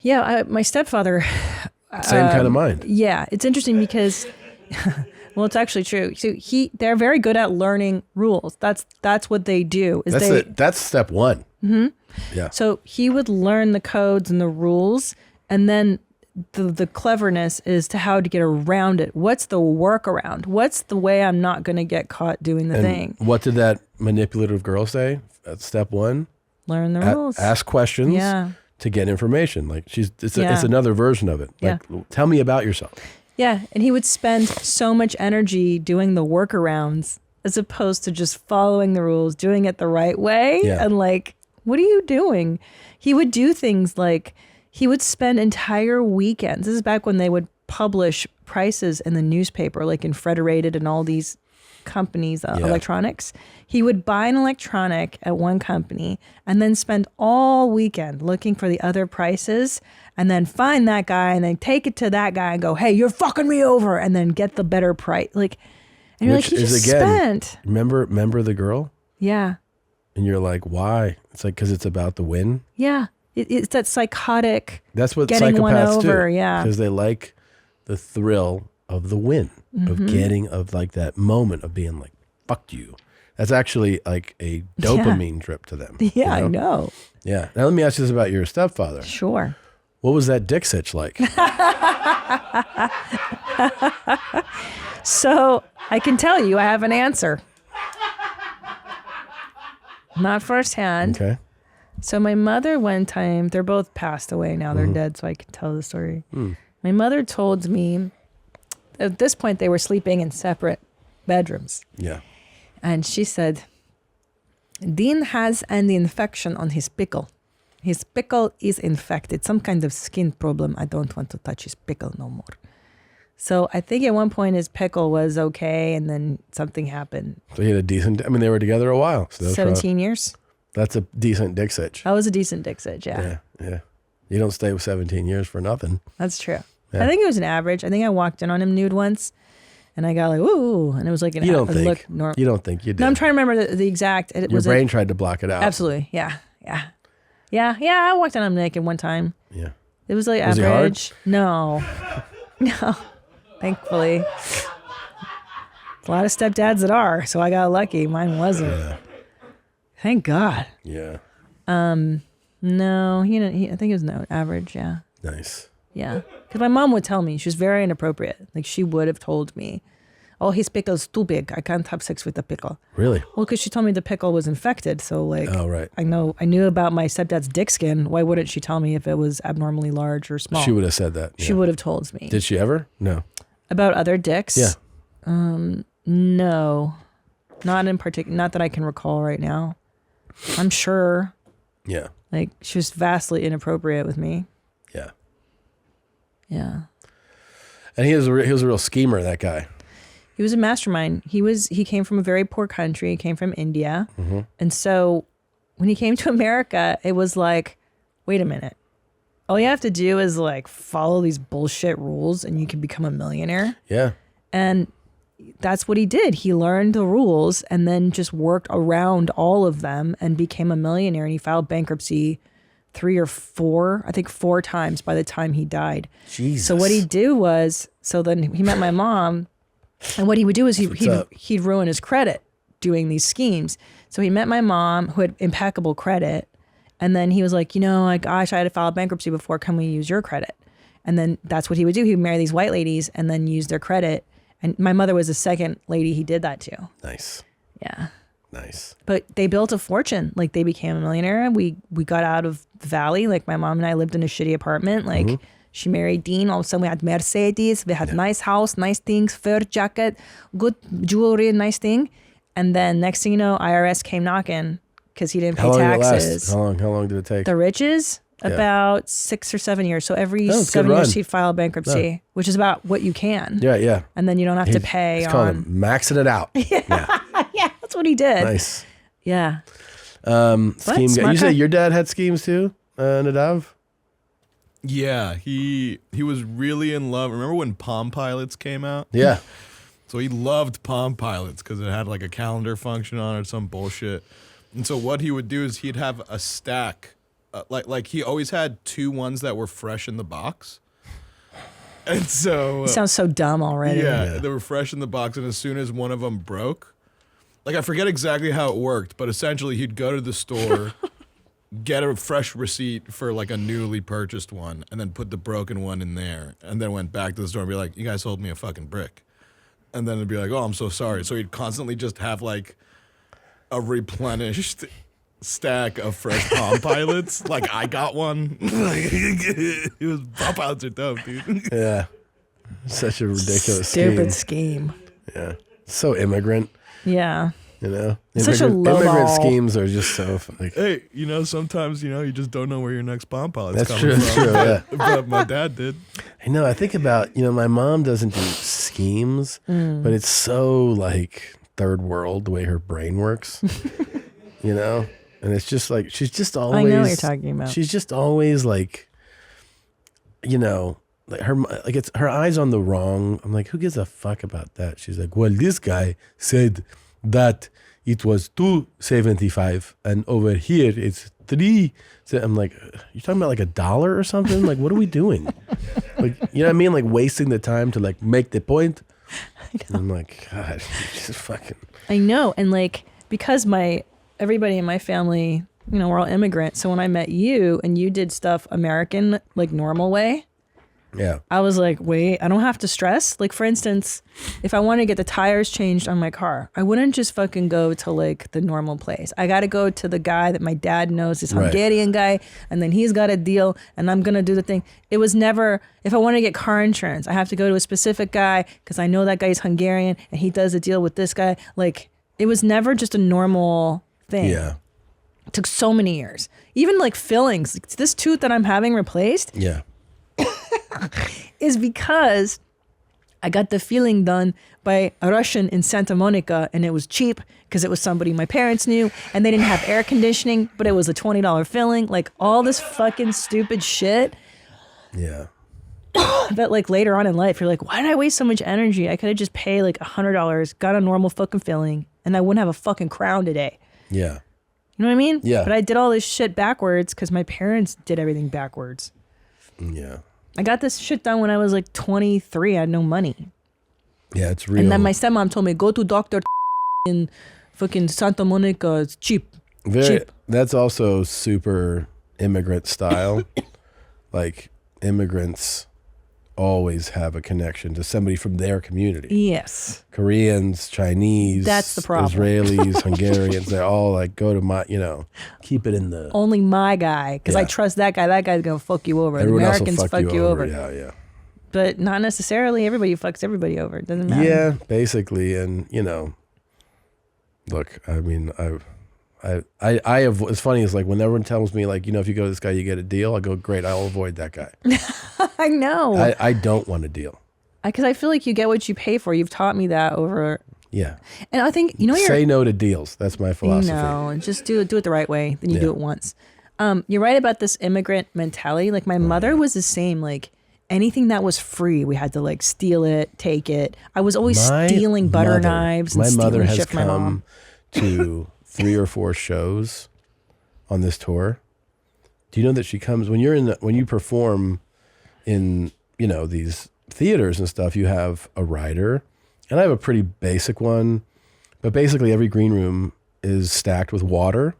Yeah, my stepfather. Same kind of mind. Yeah, it's interesting because, well, it's actually true. So they're very good at learning rules. That's what they do. That's step one. Mm-hmm. Yeah. So he would learn the codes and the rules, and then the cleverness is to how to get around it. What's the workaround? What's the way I'm not going to get caught doing the thing? What did that manipulative girl say at step one? Learn the rules. Ask questions. Yeah. To get information. Like it's another version of it. Like, tell me about yourself. Yeah. And he would spend so much energy doing the workarounds as opposed to just following the rules, doing it the right way. Yeah. And like, what are you doing? He would do things like he would spend entire weekends. This is back when they would publish prices in the newspaper, like in Frederated and all these companies, electronics. He would buy an electronic at one company and then spend all weekend looking for the other prices and then find that guy and then take it to that guy and go, hey, you're fucking me over, and then get the better price. Like, and you're which like, he is just again, spent. Remember the girl? Yeah. And you're like, why? It's like, because it's about the win. Yeah. It's that psychotic. That's what getting one psychopaths over, do. yeah. Because they like the thrill of the win, of getting, of like that moment of being like, fuck you. That's actually like a dopamine trip to them. Yeah, I know. Yeah. Now let me ask you this about your stepfather. Sure. What was that dick sitch like? So I can tell you, I have an answer. Not firsthand. Okay. So my mother one time, they're both passed away now. They're dead, so I can tell the story. My mother told me, at this point, they were sleeping in separate bedrooms. Yeah. And she said, Dean has an infection on his pickle. His pickle is infected, some kind of skin problem. I don't want to touch his pickle no more. So I think at one point his pickle was okay, and then something happened. So he had a decent, I mean, they were together a while. So 17 years. That's a decent dick sitch. That was a decent dick sitch, yeah. Yeah. You don't stay with 17 years for nothing. That's true. Yeah. I think it was an average. I think I walked in on him nude once, and I got like, ooh, and it was like an You don't think. look. You don't think you did. No, I'm trying to remember the exact. Your brain tried to block it out. Absolutely, yeah. I walked in on him naked one time. Yeah. It was like Was average. he hard? No, thankfully. A lot of stepdads that are, so I got lucky. Mine wasn't. Yeah. Thank God. Yeah. No, I think it was no average. Yeah. Nice. Yeah, because my mom would tell me. She was very inappropriate. Like, she would have told me, oh, his pickle's too big. I can't have sex with the pickle. Really? Well, because she told me the pickle was infected. So like, oh, right. I knew about my stepdad's dick skin. Why wouldn't she tell me if it was abnormally large or small? She would have said that. She would have told me. Did she ever? No. About other dicks? Yeah. No, not in particular. Not that I can recall right now. I'm sure. Yeah. Like, she was vastly inappropriate with me. Yeah. Yeah. And he was a real schemer, that guy. He was a mastermind. He came from a very poor country. He came from India. Mm-hmm. And so when he came to America, it was like, wait a minute. All you have to do is like follow these bullshit rules and you can become a millionaire. Yeah. And that's what he did. He learned the rules and then just worked around all of them and became a millionaire. And he filed bankruptcy 3 or 4, I think 4 times by the time he died. Jesus. So what he'd do was, so then he met my mom, and what he would do is he'd ruin his credit doing these schemes. So he met my mom, who had impeccable credit, and then he was like, gosh, I had to file bankruptcy before. Can we use your credit? And then that's what he would do. He would marry these white ladies and then use their credit. And my mother was the second lady he did that to. Nice. Yeah. Nice. But they built a fortune. Like, they became a millionaire. We got out of the valley. Like, my mom and I lived in a shitty apartment. Like, she married Dean. All of a sudden we had Mercedes. We had nice house, nice things, fur jacket, good jewelry, nice thing. And then next thing you know, IRS came knocking because he didn't pay taxes. How long did it take? The riches? About 6 or 7 years. So every 7 years he'd file bankruptcy, which is about what you can. Yeah. And then you don't have to pay It's called maxing it out. Yeah, that's what he did. Nice. Yeah. Scheme guy. You say your dad had schemes too, Nadav? Yeah, he was really in love. Remember when Palm Pilots came out? Yeah. So he loved Palm Pilots because it had like a calendar function on it, some bullshit. And so what he would do is he'd have a stack like he always had 2 ones that were fresh in the box. And so It sounds so dumb already. yeah, they were fresh in the box, and as soon as one of them broke, like I forget exactly how it worked, but essentially he'd go to the store, get a fresh receipt for like a newly purchased one, and then put the broken one in there, and then went back to the store and be like, "You guys sold me a fucking brick," and then it'd be like, "Oh, I'm so sorry." So he'd constantly just have like a replenished stack of fresh Palm Pilots. Like I got one. It was Palm Pilots are dope, dude. Yeah. Such a ridiculous Stupid scheme. scheme. Yeah. So immigrant, Yeah. you know? Such a Immigrant lowball. schemes are just so like Hey, sometimes you just don't know where your next Palm Pilot's That's coming true, from. that's true, yeah. But my dad did. I know, I think about, my mom doesn't do schemes, but it's so like third world the way her brain works. And it's just like she's just always I know what you're talking about. She's just always like like it's her eyes on the wrong. I'm like, who gives a fuck about that? She's like, well, this guy said that it was 2.75 and over here it's 3. So I'm like, you talking about like $1 or something? Like, what are we doing? Like, you know what I mean? Like wasting the time to like make the point. And I'm like, God, just fucking. I know. And like, because everybody in my family, we're all immigrants. So when I met you and you did stuff American, like normal way, Yeah. I was like, wait, I don't have to stress. Like, for instance, if I want to get the tires changed on my car, I wouldn't just fucking go to like the normal place. I got to go to the guy that my dad knows, this Right. Hungarian guy, and then he's got a deal and I'm going to do the thing. It was never, if I want to get car insurance, I have to go to a specific guy because I know that guy's Hungarian and he does a deal with this guy. Like, it was never just a normal thing. Yeah. It took so many years. Even like fillings, this tooth that I'm having replaced Yeah. is because I got the filling done by a Russian in Santa Monica, and it was cheap because it was somebody my parents knew, and they didn't have air conditioning, but it was a $20 filling. Like all this fucking stupid shit Yeah. that like later on in life, you're like, why did I waste so much energy? I could have just paid like $100, got a normal fucking filling, and I wouldn't have a fucking crown today. Yeah. You know what I mean? Yeah. But I did all this shit backwards because my parents did everything backwards. Yeah. I got this shit done when I was like 23. I had no money. Yeah, it's real. And then my stepmom told me, go to Dr. in fucking Santa Monica. It's cheap. Cheap. That's also super immigrant style. Like immigrants always have a connection to somebody from their community. Yes. Koreans, Chinese, That's the problem. Israelis, Hungarians, they all like go to my, keep it in the. Only my guy. Because I Yeah. trust that guy. That guy's going to fuck you over. Everyone else will Americans fuck you over. Yeah, yeah. But not necessarily everybody fucks everybody over. It doesn't matter. Yeah, basically. And, look, I mean, I have, it's funny, it's like when everyone tells me like, if you go to this guy, you get a deal. I go, great, I'll avoid that guy. I know. I don't want a deal. Because I feel like you get what you pay for. You've taught me that over. Yeah. And I think, Say no to deals. That's my philosophy. No, just do it the right way. Then you Yeah. do it once. You're right about this immigrant mentality. Like my mother was the same. Like anything that was free, we had to like steal it, take it. I was always stealing butter knives and My mother stealing has shit from my mom. come to 3 or 4 shows on this tour. Do you know that she comes when you perform in, these theaters and stuff, you have a rider, and I have a pretty basic one, but basically every green room is stacked with water,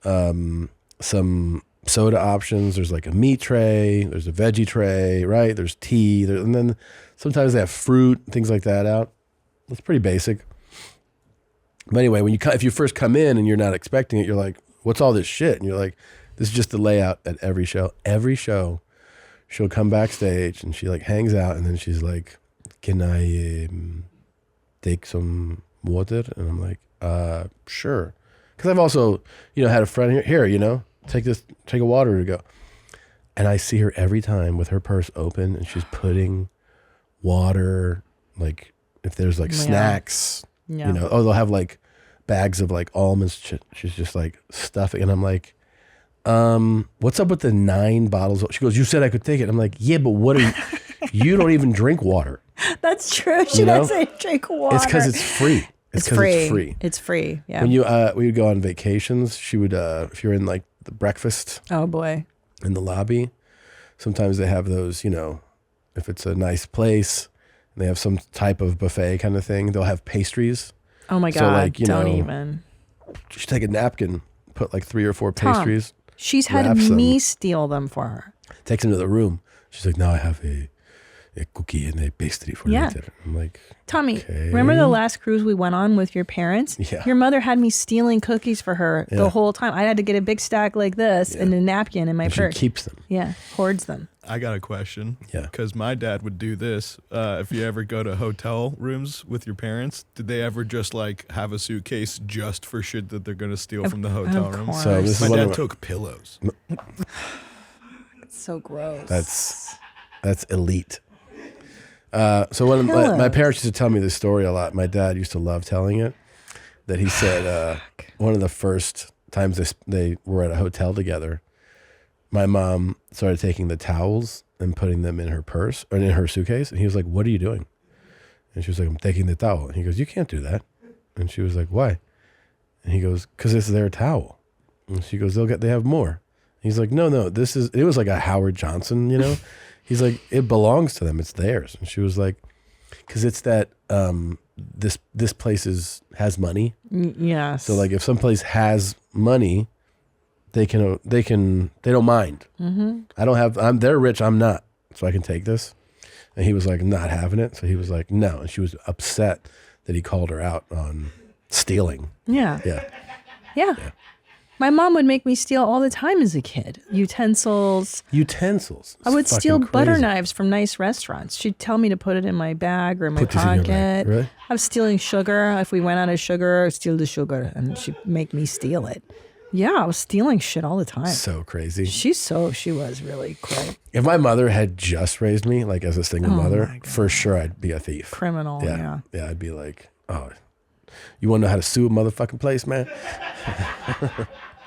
some soda options. There's like a meat tray, there's a veggie tray, right? There's tea, and then sometimes they have fruit, things like that out. It's pretty basic. But anyway, if you first come in and you're not expecting it, you're like, what's all this shit? And you're like, this is just the layout at every show. Every show, she'll come backstage and she like hangs out, and then she's like, can I take some water? And I'm like, sure. Because I've also, had a friend here, take a water to go. And I see her every time with her purse open, and she's putting water, like if there's like snacks, they'll have like bags of like almonds. She's just like stuffing. And I'm like, what's up with the 9 bottles? She goes, you said I could take it. I'm like, yeah, but what are you, you don't even drink water. That's true. She doesn't drink water. It's because it's free. It's free. It's free. Yeah. When we would go on vacations, she would, if you're in like the breakfast Oh boy. in the lobby. Sometimes they have those, if it's a nice place and they have some type of buffet kind of thing, they'll have pastries. Oh my So, God. like, Don't even. Just take a napkin, put like 3 or 4 Tom, pastries. She's had wraps me them. steal them for her. Takes them to the room. She's like, now I have a cookie and a pastry for Yeah. later. I'm like, Tommy, okay. remember the last cruise we went on with your parents? Yeah. Your mother had me stealing cookies for her Yeah. the whole time. I had to get a big stack like this and a napkin in my And she purse. keeps them. Yeah, hoards them. I got a question. Yeah. Because my dad would do this. If you ever go to hotel rooms with your parents, did they ever just like have a suitcase just for shit that they're going to steal from the hotel Of room? course. So this My is one dad of took pillows. It's so gross. that's elite. So when my parents used to tell me this story a lot, my dad used to love telling it. That he said one of the first times they were at a hotel together, my mom started taking the towels and putting them in her purse or in her suitcase, and he was like, "What are you doing?" And she was like, "I'm taking the towel." And he goes, "You can't do that." And she was like, "Why?" And he goes, "'Cause it's their towel." And she goes, "They have more." He's like, no, it was like a Howard Johnson, He's like, it belongs to them. It's theirs. And she was like, because it's that this place has money. Yes. So like if some place has money, they don't mind. Mm-hmm. They're rich. I'm not. So I can take this. And he was like, not having it. So he was like, no. And she was upset that he called her out on stealing. Yeah. Yeah. Yeah. My mom would make me steal all the time as a kid. Utensils. Utensils. I would It's steal fucking butter crazy. knives from nice restaurants. She'd tell me to put it in my bag or in my Put this in your pocket. bag. Really? I was stealing sugar. If we went out of sugar, I'd steal the sugar, and she'd make me steal it. Yeah, I was stealing shit all the time. So crazy. She was really quite If my mother had just raised me, like as a single Oh mother, my God. for sure I'd be a thief. criminal. Yeah. Yeah, I'd be like, oh, you want to know how to sue a motherfucking place, man?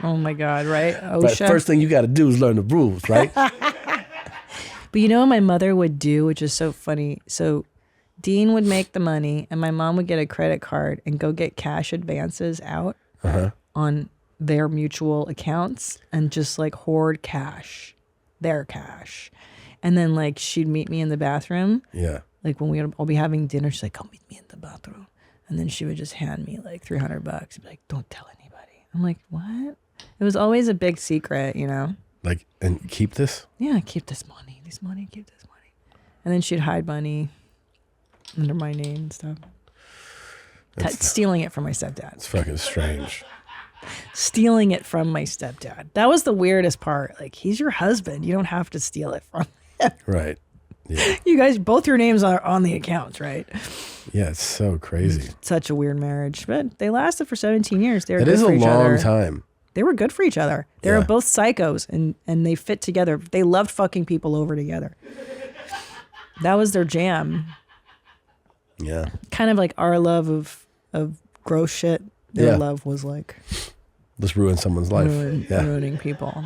Oh my God, right? But OSHA. first thing you got to do is learn the rules, right? But you know what my mother would do, which is so funny? So Dean would make the money and my mom would get a credit card and go get cash advances out on their mutual accounts and just like hoard cash, their cash. And then like she'd meet me in the bathroom. Yeah. Like when we'd all be having dinner, she's like, come meet me in the bathroom. And then she would just hand me like $300. She'd be like, don't tell anybody. I'm like, what? It was always a big secret, Like, and keep this? Yeah, keep this money. Keep this money. And then she'd hide money under my name and stuff. Stealing it from my stepdad. It's fucking strange. Stealing it from my stepdad. That was the weirdest part. Like, he's your husband. You don't have to steal it from him. Right. Yeah. You guys, both your names are on the accounts, right? Yeah, it's so crazy. Such a weird marriage. But they lasted for 17 years. They were It good is for a each long other. time. They were good for each other. They Yeah. were both psychos and they fit together. They loved fucking people over together. That was their jam. Yeah. Kind of like our love of gross shit. Their Yeah. love was like Let's ruin someone's life. Yeah. ruining people.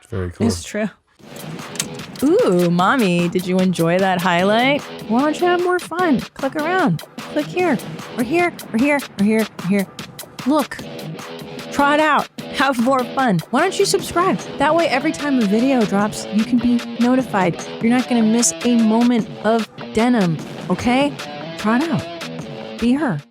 It's very cool. It's true. Ooh, mommy, did you enjoy that highlight? Why don't you have more fun? Click around. Click here, or here, or here, or here, or here. Look. Try it out. Have more fun. Why don't you subscribe? That way, every time a video drops, you can be notified. You're not going to miss a moment of denim, okay? Try it out. Be her.